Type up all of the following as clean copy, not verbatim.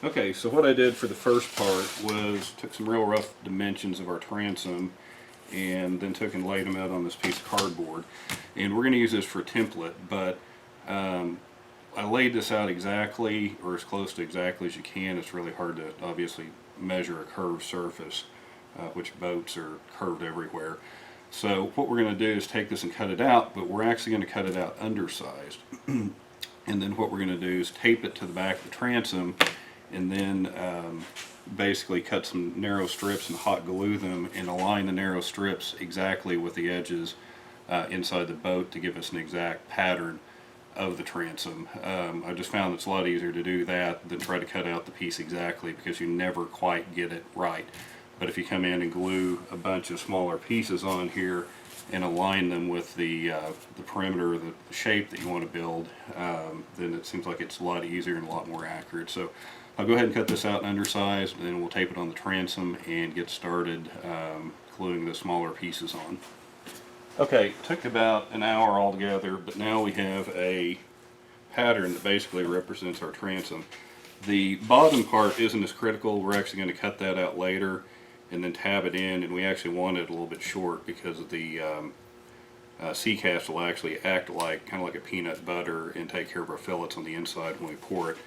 Okay, so what I did for the first part was took some real rough dimensions of our transom and then took and laid them out on this piece of cardboard. And we're going to use this for a template, but I laid this out exactly, or as close to exactly as you can. It's really hard to obviously measure a curved surface, which boats are curved everywhere. So what we're going to do is take this and cut it out, but we're actually going to cut it out undersized. And then what we're going to do is tape it to the back of the transom, and then basically cut some narrow strips and hot glue them and align the narrow strips exactly with the edges inside the boat to give us an exact pattern of the transom. I just found it's a lot easier to do that than try to cut out the piece exactly, because you never quite get it right. But if you come in and glue a bunch of smaller pieces on here and align them with the perimeter, the shape that you want to build, then it seems like it's a lot easier and a lot more accurate. So I'll go ahead and cut this out in undersized, and then we'll tape it on the transom and get started gluing the smaller pieces on. Okay, it took about an hour altogether, but now we have a pattern that basically represents our transom. The bottom part isn't as critical. We're actually going to cut that out later and then tab it in, and we actually want it a little bit short because of the sea cast will actually act like kind of like a peanut butter and take care of our fillets on the inside when we pour it.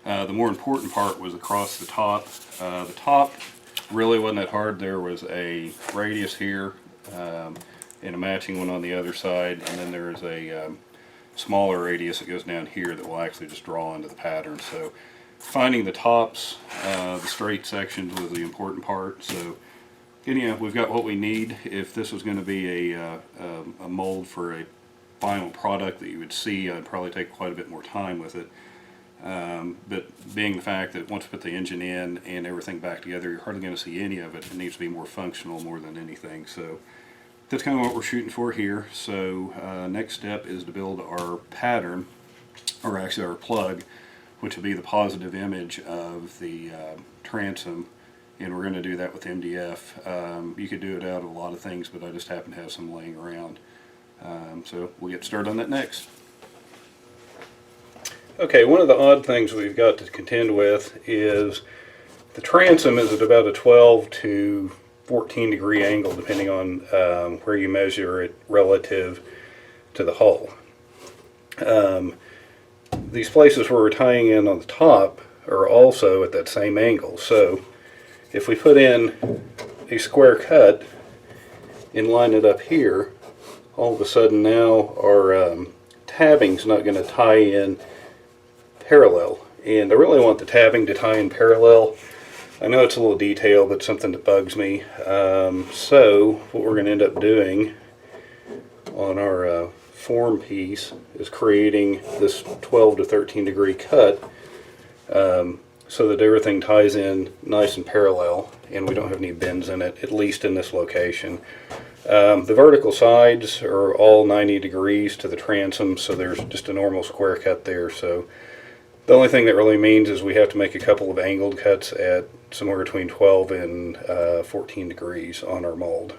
The more important part was across the top. The top really wasn't that hard. There was a radius here and a matching one on the other side, and then there is a smaller radius that goes down here that will actually just draw into the pattern. So finding the tops, the straight sections was the important part. So anyhow, we've got what we need. If this was going to be a mold for a final product that you would see, I'd probably take quite a bit more time with it. But being the fact that once you put the engine in and everything back together, you're hardly going to see any of it. It needs to be more functional more than anything. So that's kind of what we're shooting for here. So next step is to build our pattern, or actually our plug, which will be the positive image of the transom, and we're going to do that with MDF. You could do it out of a lot of things, but I just happen to have some laying around. So we'll get started on that next. Okay, one of the odd things we've got to contend with is the transom is at about a 12 to 14 degree angle, depending on where you measure it relative to the hull. These places where we're tying in on the top are also at that same angle. So if we put in a square cut and line it up here, all of a sudden now our tabbing's not going to tie in parallel. And I really want the tabbing to tie in parallel. I know it's a little detail, but something that bugs me. So what we're going to end up doing on our form piece is creating this 12 to 13 degree cut so that everything ties in nice and parallel and we don't have any bends in it, at least in this location. The vertical sides are all 90 degrees to the transom, so there's just a normal square cut there. So the only thing that really means is we have to make a couple of angled cuts at somewhere between 12 and 14 degrees on our mold.